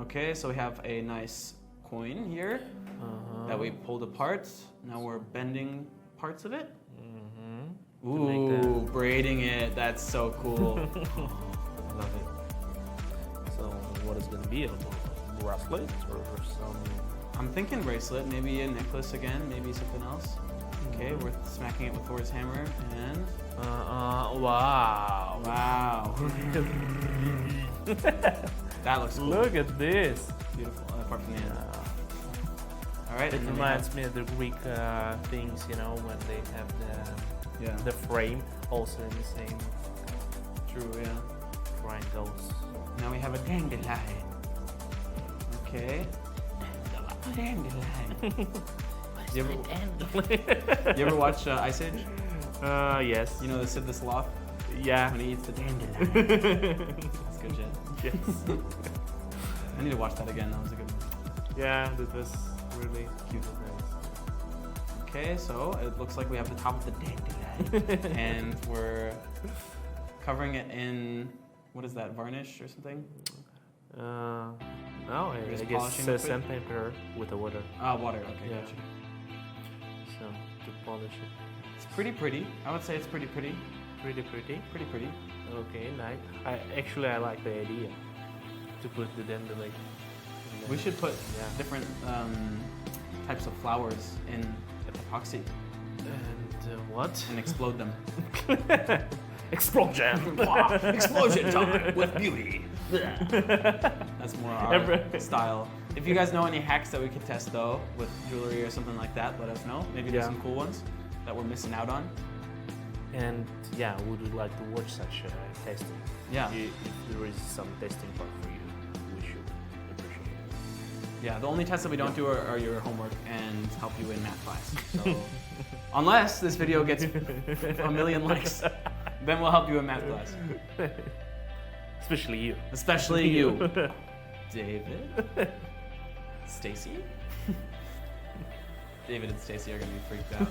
Okay, so we have a nice coin here that we pulled apart. Now we're bending parts of it. Ooh, braiding it. That's so cool. I love it. So what is gonna be? A bracelet or some? I'm thinking bracelet, maybe a necklace again, maybe something else. Okay, we're smacking it with Thor's hammer and... Wow. Wow. That looks cool. Look at this. Beautiful, apart from the end. All right. It reminds me of the Greek things, you know, when they have the frame also in the same. True, yeah. Triangles. Now we have a dandelion. Okay. Dandelion. You ever watch Ice Age? Yes. You know the Sid the Sloth? Yeah. When he eats the dandelion. That's good shit. Yes. I need to watch that again. That was a good one. Yeah, that was really cute. Okay, so it looks like we have the top of the dandelion. And we're covering it in, what is that, varnish or something? No, I Just guess polishing liquid? sandpaper with the water. Ah, water, okay, Yeah. gotcha. So, to polish it. It's pretty. I would say it's pretty. Pretty? Pretty. Okay, nice. I like the idea to put the dandelion. We should put different types of flowers in epoxy And what? and explode them. Explosion! Explosion time with beauty. That's more our style. If you guys know any hacks that we could test though, with jewelry or something like that, let us know. Maybe there's some cool ones that we're missing out on. And yeah, would you like to watch such testing? Yeah. If there is some testing part for you, we should appreciate it. Yeah, the only tests that we don't do are your homework and help you in math class. So, unless this video gets a million likes, then we'll help you in math class. Especially you. Especially you. David? Stacy? David and Stacy are gonna be freaked out.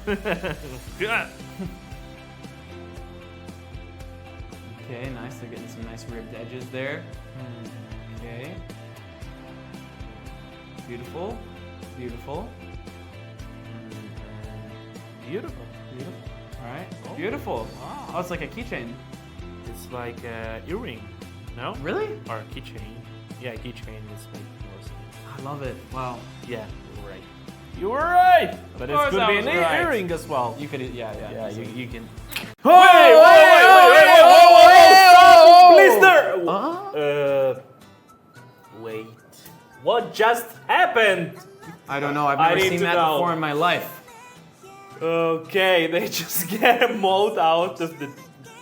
Okay, nice. They're getting some nice ribbed edges there. Okay. Beautiful. Beautiful. All right. Beautiful. Wow. Oh, it's like a keychain. It's like an earring, no? Really? Or a keychain. Yeah, keychain is like more sense. I love it. Wow. Yeah, you're right. You were right! But it course could I be was an right. earring as well. You could, yeah. You can. Wait. What just happened? I don't know. I've I never need seen to that know. before in my life. Okay, they just get a mold out of the.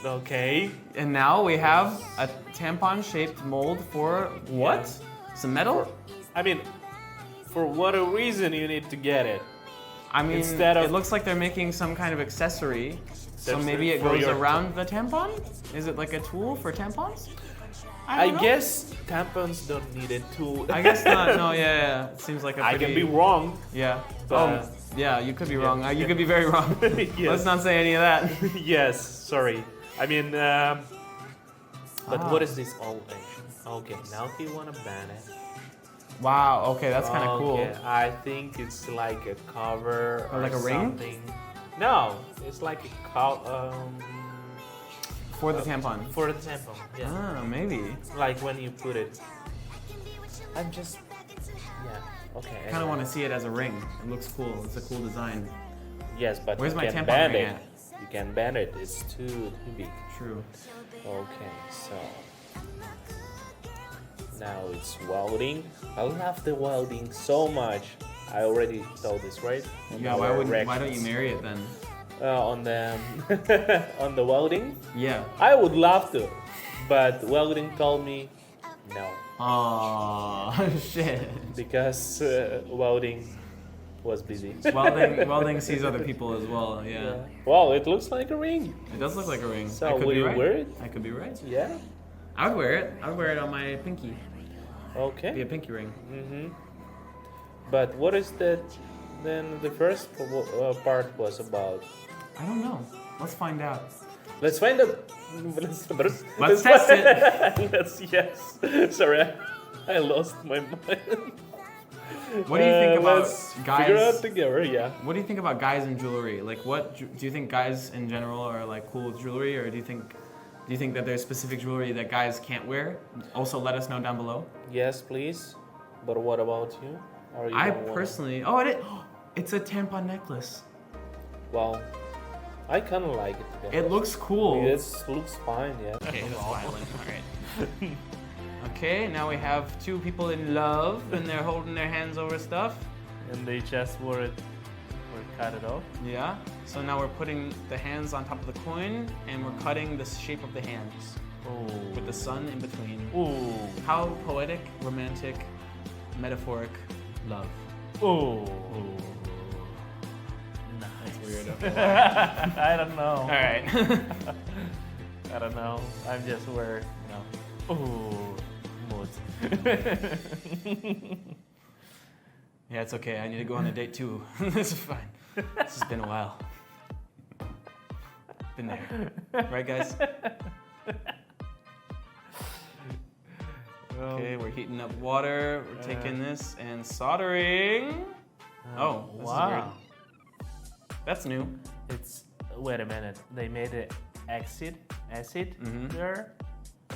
Okay. And now we have a tampon-shaped mold for what? Some metal? I mean, for what a reason you need to get it. I mean, Instead of- it looks like they're making some kind of accessory. So Accessory maybe it for goes your- around the tampon? Is it like a tool for tampons? I don't know. guess tampons don't need a tool. I guess not. No, yeah. It seems like a I pretty... can be wrong. Yeah. But- yeah, you could be wrong. You could be very wrong. Yes. Let's not say any of that. Yes, sorry. I mean, but what is this old Asian? Okay, now he wanna ban it. Wow, okay, that's kind of cool. Okay, I think it's like a cover Or like a ring? something. No, it's like a For the tampon. for the tampon. Yeah, Ah, maybe. like when you put it. I'm just, okay. I kind of want to see it as a ring. It looks cool. It's a cool design. Yes, but Where's you my can tampon ban ring it. at? You can ban it. It's too big. True. Okay, so now it's welding. I love the welding so much. I already told this, right? Yeah, why don't you marry it then? On the on the welding? Yeah. I would love to, but welding told me no Oh shit. because welding was busy. Welding sees other people as well. Yeah. Well, it looks like a ring. It does look like a ring. So I could will be you right. wear it? I could be right. Yeah. I would wear it. I would wear it on my pinky. Okay. Be a pinky ring. But what is that? Then the first part was about. I don't know. Let's find out. Let's find out. Let's Let's test it. Yes. Sorry. I lost my mind. What do you think about let's guys? Figure out together, yeah. What do you think about guys and jewelry? Like, what do you think guys in general are like cool with jewelry, or do you think that there's specific jewelry that guys can't wear? Also, let us know down below. Yes, please. But what about you? Are you I gonna personally, it's a tampon necklace. Well, I kind of like it. Yeah. It looks cool. It looks fine, yeah. Okay, that's violent. All right. Okay, now we have two people in love, and they're holding their hands over stuff. And they just were cut it off. Yeah. So now we're putting the hands on top of the coin, and we're cutting the shape of the hands. Oh. With the sun in between. Ooh. How poetic, romantic, metaphoric love. Oh. That's weird. I don't know. All right. I don't know. I'm just where, ooh, moods. Yeah, it's okay. I need to go on a date too. This is fine. This has been a while. Been there. Right, guys? Okay, we're heating up water. We're taking this and soldering. Oh, this is weird. That's new. It's, wait a minute. They made it acid there.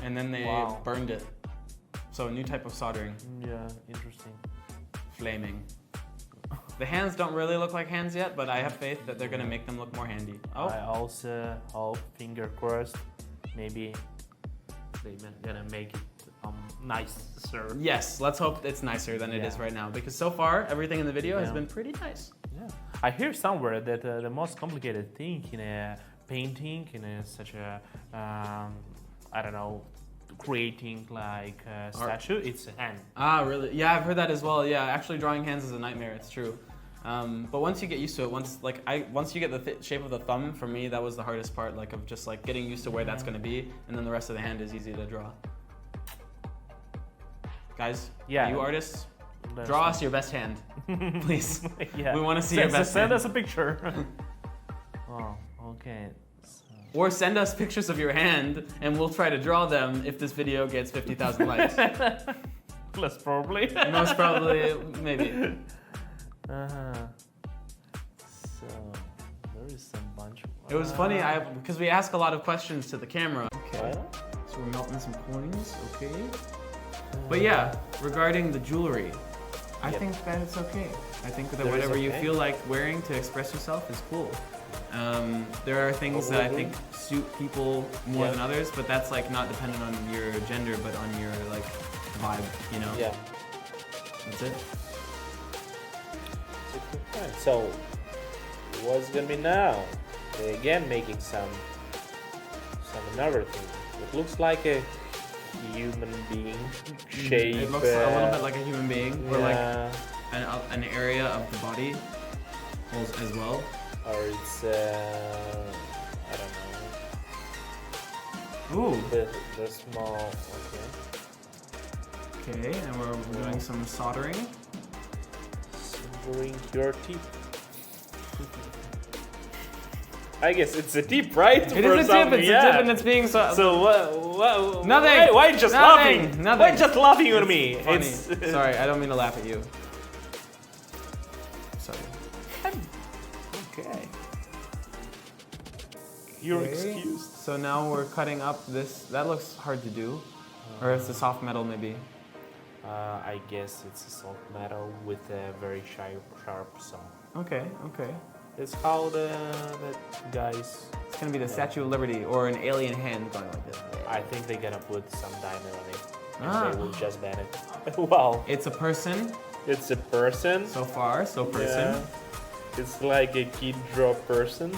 And then they burned it. So a new type of soldering. Yeah, interesting. Flaming. The hands don't really look like hands yet, but I have faith that they're gonna make them look more handy. Oh. I also hope, finger crossed, maybe they're gonna make it nicer. Yes, let's hope it's nicer than it is right now, because so far everything in the video has been pretty nice. Yeah, I hear somewhere that the most complicated thing in a painting, in such a I don't know, creating like a statue, it's a hand. Ah, really? Yeah, I've heard that as well. Yeah, actually drawing hands is a nightmare. It's true. But once you get used to it, once you get the shape of the thumb, for me that was the hardest part, like of just like getting used to where that's gonna be, and then the rest of the hand is easy to draw. Guys, you artists, draw us your best hand, please. We want to see your best hand. Send us a picture. Oh, okay. Or send us pictures of your hand, and we'll try to draw them if this video gets 50,000 likes. Most probably. Most probably, maybe. So there is some bunch. It was funny, because we ask a lot of questions to the camera. Okay. So we're melting some coins. Okay. But yeah, regarding the jewelry, I think that it's okay. I think that whatever you feel like wearing to express yourself is cool. There are things that I think suit people more than others, but that's like not dependent on your gender, but on your like vibe, you know? Yeah. That's it. So, what's gonna be now? They're again making some another thing. It looks like a human being shape. It looks a little bit like a human being, or like an area of the body as well. Or it's I don't know. Ooh. The small. Okay, and we're doing some soldering. Soldering your teeth. I guess it's a tip, right? It is a tip. It's a tip, and it's being so. So what? Nothing. Why just laughing? Nothing. Why just laughing at me? Funny. Sorry, I don't mean to laugh at you. Sorry. Okay. You're excused. So now we're cutting up this. That looks hard to do, or it's a soft metal maybe. I guess it's a soft metal with a very sharp saw. Okay. Okay. It's how the guys. It's gonna be the Statue of Liberty or an alien hand going like this. I think they're gonna put some diamond on it, and they will just ban it. Wow. It's a person. It's a person. So far, so person. Yeah. It's like a kid draw person.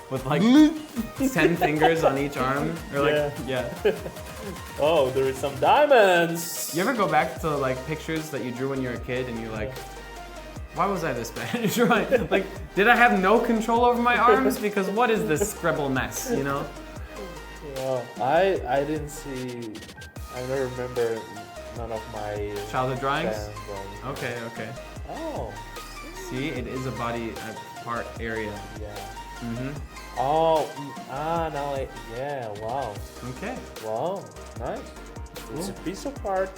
With like 10 fingers on each arm, or like Oh, there is some diamonds. You ever go back to like pictures that you drew when you were a kid, and you're like, why was I this bad at drawing? Like, did I have no control over my arms? Because what is this scribble mess, you know? Well, I didn't see. I don't remember none of my childhood drawings. Okay. Oh. See, it is a body part area. Yeah. Mhm. Oh. Now yeah. Wow. Okay. Wow. Nice. It's a Cool. piece of art